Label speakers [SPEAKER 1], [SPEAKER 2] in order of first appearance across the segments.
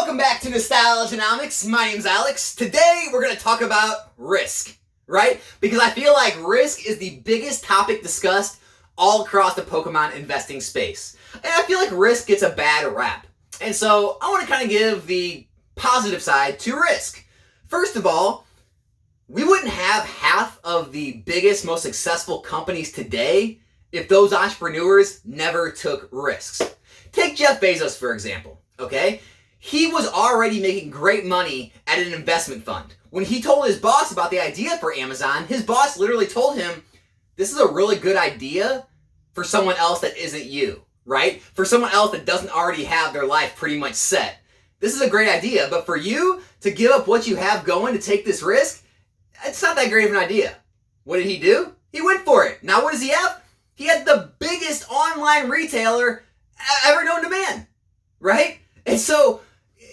[SPEAKER 1] Welcome back to Nostalgianomics. My name's Alex. Today we're going to talk about risk, right? Because I feel like risk is the biggest topic discussed all across the Pokemon investing space. And I feel like risk gets a bad rap. And so I want to kind of give the positive side to risk. First of all, we wouldn't have half of the biggest, most successful companies today if those entrepreneurs never took risks. Take Jeff Bezos, for example, okay? He was already making great money at an investment fund. When he told his boss about the idea for Amazon, his boss literally told him, this is a really good idea for someone else that isn't you, right? For someone else that doesn't already have their life pretty much set. This is a great idea, but for you to give up what you have going to take this risk, it's not that great of an idea. What did he do? He went for it. Now what does he have? He had the biggest online retailer ever known to man, right? And so,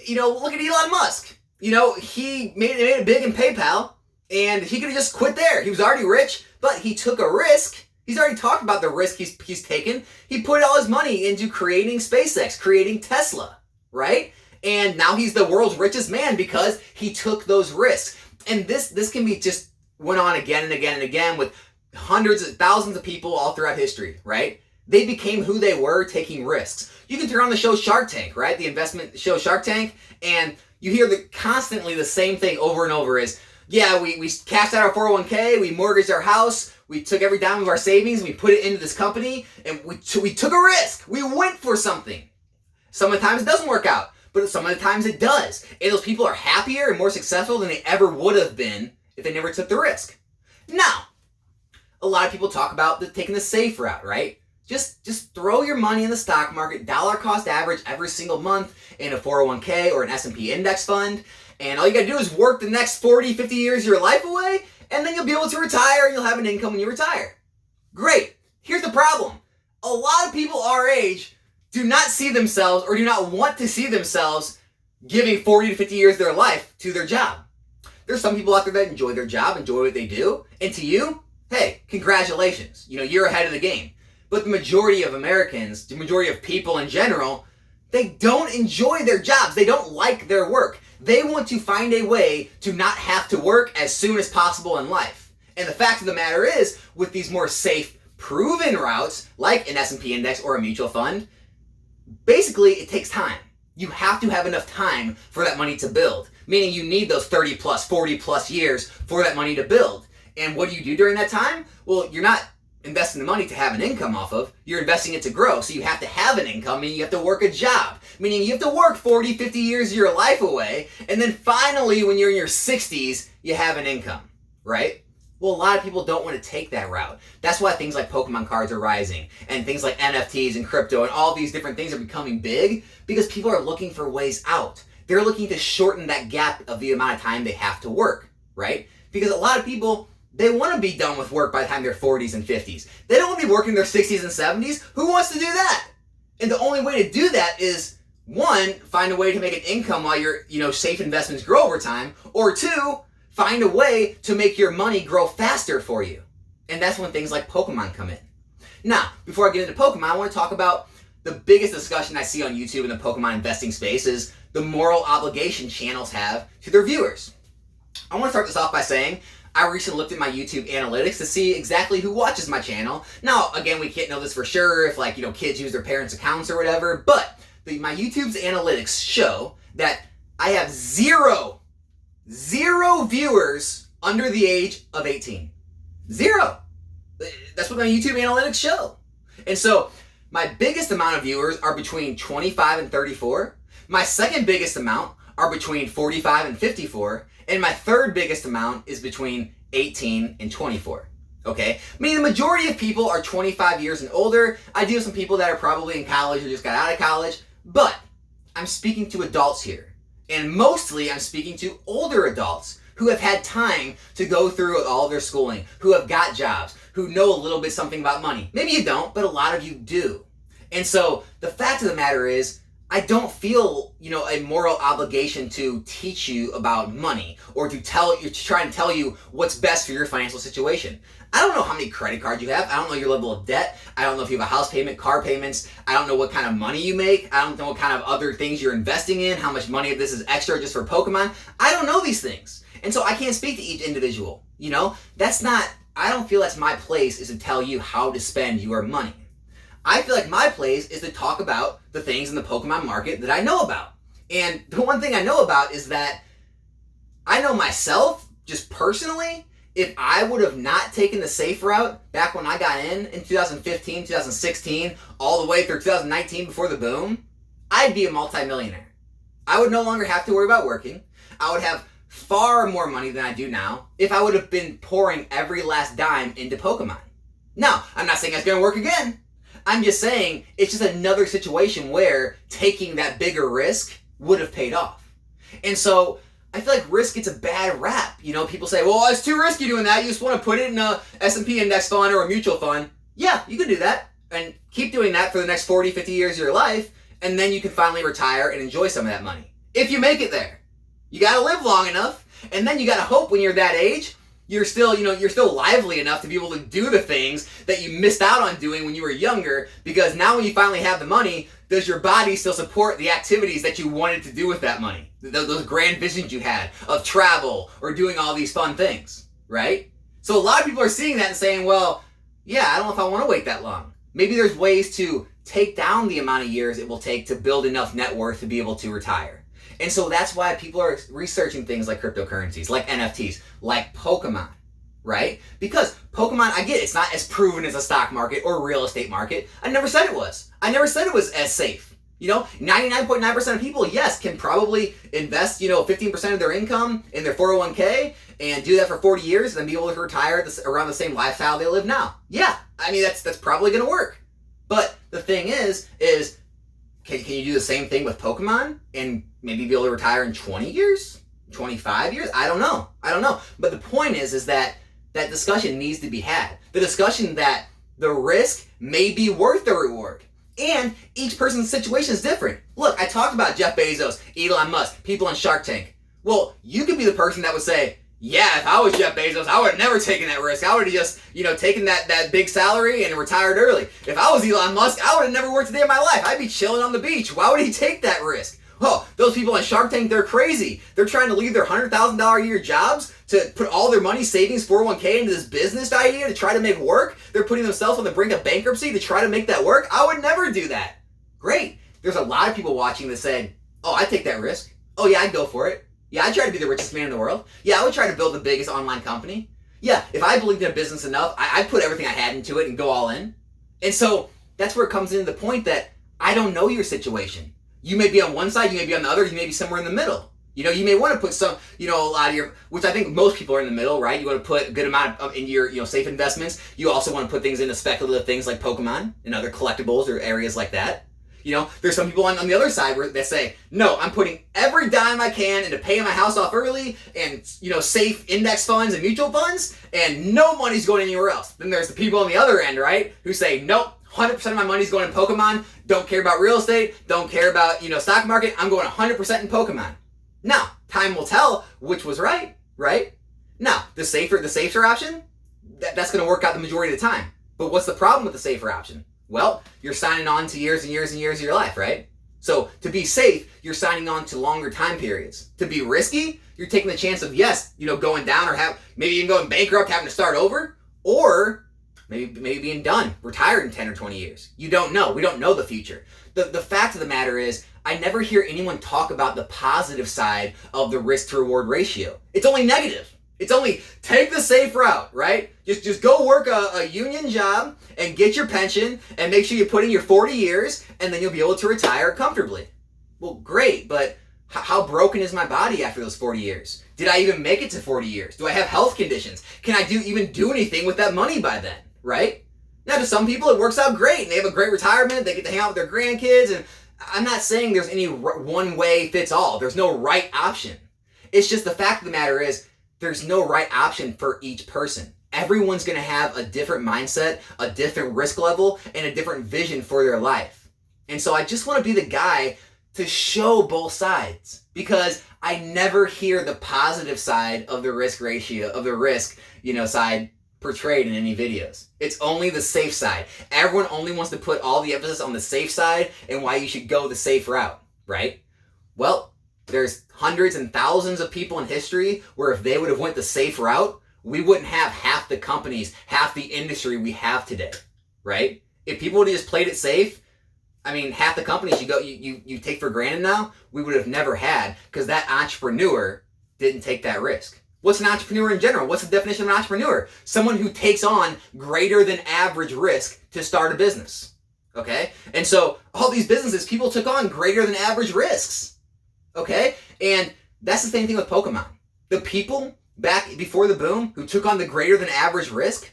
[SPEAKER 1] look at Elon Musk. He made it big in PayPal, and he could have just quit there. He was already rich, but he took a risk. He's already talked about the risk he's taken. He put all his money into creating SpaceX, creating Tesla, right? And now he's the world's richest man because he took those risks. And this can be just went on again and again and again with hundreds of thousands of people all throughout history, right? They became who they were taking risks. You can turn on the show Shark Tank, right? The investment show Shark Tank, and you hear constantly the same thing over and over is, yeah, we cashed out our 401k, we mortgaged our house, we took every dime of our savings, we put it into this company, and we took a risk. We went for something. Some of the times it doesn't work out, but some of the times it does. And those people are happier and more successful than they ever would have been if they never took the risk. Now, a lot of people talk about taking the safe route, right? Just throw your money in the stock market, dollar cost average every single month in a 401k or an S&P index fund. And all you gotta do is work the next 40, 50 years of your life away, and then you'll be able to retire and you'll have an income when you retire. Great. Here's the problem. A lot of people our age do not see themselves or do not want to see themselves giving 40 to 50 years of their life to their job. There's some people out there that enjoy their job, enjoy what they do, and to you, hey, congratulations. You're ahead of the game. But the majority of Americans, the majority of people in general, they don't enjoy their jobs. They don't like their work. They want to find a way to not have to work as soon as possible in life. And the fact of the matter is, with these more safe, proven routes, like an S&P index or a mutual fund, basically it takes time. You have to have enough time for that money to build. Meaning you need those 30 plus, 40 plus years for that money to build. And what do you do during that time? Well, you're not investing the money to have an income off of, you're investing it to grow. So you have to have an income, meaning you have to work a job, meaning you have to work 40, 50 years of your life away, and then finally when you're in your 60s, you have an income, right? Well, a lot of people don't want to take that route. That's why things like Pokemon cards are rising, and things like NFTs and crypto and all these different things are becoming big because people are looking for ways out. They're looking to shorten that gap of the amount of time they have to work, right? Because a lot of people, they want to be done with work by the time they're 40s and 50s. They don't want to be working their 60s and 70s. Who wants to do that? And the only way to do that is, one, find a way to make an income while your safe investments grow over time, or two, find a way to make your money grow faster for you. And that's when things like Pokemon come in. Now, before I get into Pokemon, I want to talk about the biggest discussion I see on YouTube in the Pokemon investing space is the moral obligation channels have to their viewers. I want to start this off by saying, I recently looked at my YouTube analytics to see exactly who watches my channel. Now, again, we can't know this for sure if kids use their parents' accounts or whatever, but my YouTube's analytics show that I have zero viewers under the age of 18. Zero. That's what my YouTube analytics show. And so my biggest amount of viewers are between 25 and 34. My second biggest amount are between 45 and 54. And my third biggest amount is between 18 and 24. Okay? Meaning the majority of people are 25 years and older. I do have some people that are probably in college or just got out of college. But I'm speaking to adults here. And mostly I'm speaking to older adults who have had time to go through all of their schooling, who have got jobs, who know a little bit something about money. Maybe you don't, but a lot of you do. And so the fact of the matter is, I don't feel, a moral obligation to teach you about money or to try and tell you what's best for your financial situation. I don't know how many credit cards you have. I don't know your level of debt. I don't know if you have a house payment, car payments. I don't know what kind of money you make. I don't know what kind of other things you're investing in, how much money of this is extra just for Pokemon. I don't know these things. And so I can't speak to each individual. I don't feel that's my place is to tell you how to spend your money. I feel like my place is to talk about the things in the Pokemon market that I know about. And the one thing I know about is that I know myself, just personally, if I would have not taken the safe route back when I got in 2015, 2016, all the way through 2019 before the boom, I'd be a multimillionaire. I would no longer have to worry about working. I would have far more money than I do now if I would have been pouring every last dime into Pokemon. Now, I'm not saying it's going to work again. I'm just saying it's just another situation where taking that bigger risk would have paid off. And so I feel like risk gets a bad rap. People say, well, it's too risky doing that. You just want to put it in a S&P index fund or a mutual fund. Yeah, you can do that and keep doing that for the next 40, 50 years of your life. And then you can finally retire and enjoy some of that money. If you make it there, you got to live long enough. And then you got to hope when you're that age, you're still lively enough to be able to do the things that you missed out on doing when you were younger. Because now when you finally have the money, does your body still support the activities that you wanted to do with that money? Those grand visions you had of travel or doing all these fun things, right? So a lot of people are seeing that and saying, well, yeah, I don't know if I want to wait that long. Maybe there's ways to take down the amount of years it will take to build enough net worth to be able to retire. And so that's why people are researching things like cryptocurrencies, like NFTs, like Pokemon, right? Because Pokemon, I get it, it's not as proven as a stock market or real estate market. I never said it was. I never said it was as safe. 99.9% of people, yes, can probably invest, 15% of their income in their 401k and do that for 40 years and then be able to retire around the same lifestyle they live now. Yeah, I mean, that's probably going to work. But the thing is can you do the same thing with Pokemon and maybe be able to retire in 20 years, 25 years? I don't know. But the point is that discussion needs to be had. The discussion that the risk may be worth the reward. And each person's situation is different. Look, I talked about Jeff Bezos, Elon Musk, people on Shark Tank. Well, you could be the person that would say, yeah, if I was Jeff Bezos, I would have never taken that risk. I would have just, taken that big salary and retired early. If I was Elon Musk, I would have never worked a day in my life. I'd be chilling on the beach. Why would he take that risk? Oh, those people on Shark Tank, they're crazy. They're trying to leave their $100,000 a year jobs to put all their money, savings, 401k into this business idea to try to make work. They're putting themselves on the brink of bankruptcy to try to make that work. I would never do that. Great. There's a lot of people watching that say, oh, I'd take that risk. Oh, yeah, I'd go for it. Yeah, I'd try to be the richest man in the world. Yeah, I would try to build the biggest online company. Yeah, if I believed in a business enough, I'd put everything I had into it and go all in. And so that's where it comes into the point that I don't know your situation. You may be on one side, you may be on the other, you may be somewhere in the middle. You may want to put some, a lot of your, which I think most people are in the middle, right? You want to put a good amount in your, safe investments. You also want to put things into speculative things like Pokemon and other collectibles or areas like that. There's some people on the other side that say, no, I'm putting every dime I can into paying my house off early and, safe index funds and mutual funds, and no money's going anywhere else. Then there's the people on the other end, right, who say, nope, 100% of my money's going in Pokemon, don't care about real estate, don't care about, stock market, I'm going 100% in Pokemon. Now, time will tell which was right? Now, the safer option, that's going to work out the majority of the time. But what's the problem with the safer option? Well, you're signing on to years and years and years of your life, right? So to be safe, you're signing on to longer time periods. To be risky, you're taking the chance of, yes, going down or maybe even going bankrupt, having to start over, or maybe being done, retired in 10 or 20 years. You don't know. We don't know the future. The fact of the matter is, I never hear anyone talk about the positive side of the risk to reward ratio. It's only negative. It's only take the safe route, right? Just go work a union job and get your pension and make sure you put in your 40 years and then you'll be able to retire comfortably. Well, great, but how broken is my body after those 40 years? Did I even make it to 40 years? Do I have health conditions? Can I even do anything with that money by then, right? Now, to some people, it works out great and they have a great retirement. They get to hang out with their grandkids, and I'm not saying there's any one way fits all. There's no right option. It's just the fact of the matter is, there's no right option for each person. Everyone's going to have a different mindset, a different risk level, and a different vision for their life. And so I just want to be the guy to show both sides, because I never hear the positive side of the risk ratio, of the risk, side portrayed in any videos. It's only the safe side. Everyone only wants to put all the emphasis on the safe side and why you should go the safe route, right? Well, there's hundreds and thousands of people in history where if they would have went the safe route, we wouldn't have half the companies, half the industry we have today, right? If people would have just played it safe, I mean, half the companies you take for granted now, we would have never had because that entrepreneur didn't take that risk. What's an entrepreneur in general? What's the definition of an entrepreneur? Someone who takes on greater than average risk to start a business, okay? And so all these businesses, people took on greater than average risks, okay? And that's the same thing with Pokemon. The people back before the boom who took on the greater than average risk,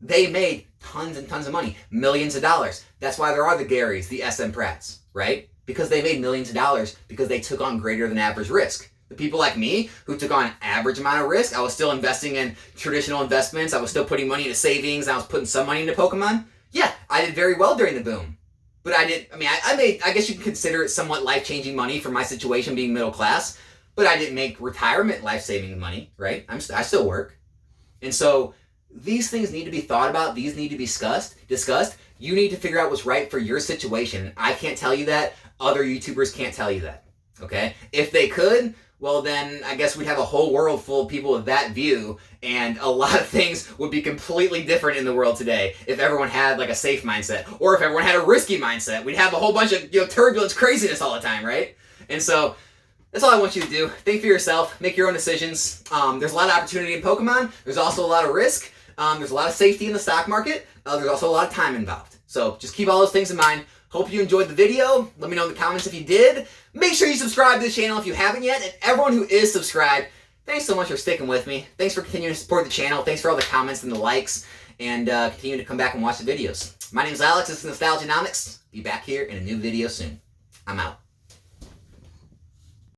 [SPEAKER 1] they made tons and tons of money, millions of dollars. That's why there are the Garys, the SM Pratts, right? Because they made millions of dollars because they took on greater than average risk. The people like me who took on average amount of risk, I was still investing in traditional investments, I was still putting money into savings, I was putting some money into Pokemon. Yeah, I did very well during the boom. But I guess you can consider it somewhat life-changing money for my situation being middle class, but I didn't make retirement life-saving money, right? I still work. And so these things need to be thought about. These need to be discussed. You need to figure out what's right for your situation. I can't tell you that. Other YouTubers can't tell you that, okay? If they could, well then I guess we'd have a whole world full of people with that view, and a lot of things would be completely different in the world today if everyone had like a safe mindset, or if everyone had a risky mindset. We'd have a whole bunch of turbulence, craziness all the time, right? And so that's all I want you to do. Think for yourself, make your own decisions. There's a lot of opportunity in Pokemon. There's also a lot of risk. There's a lot of safety in the stock market. There's also a lot of time involved. So just keep all those things in mind. Hope you enjoyed the video. Let me know in the comments if you did. Make sure you subscribe to the channel if you haven't yet. And everyone who is subscribed, thanks so much for sticking with me. Thanks for continuing to support the channel. Thanks for all the comments and the likes. And continue to come back and watch the videos. My name is Alex. This is Nostalgianomics. Be back here in a new video soon. I'm out.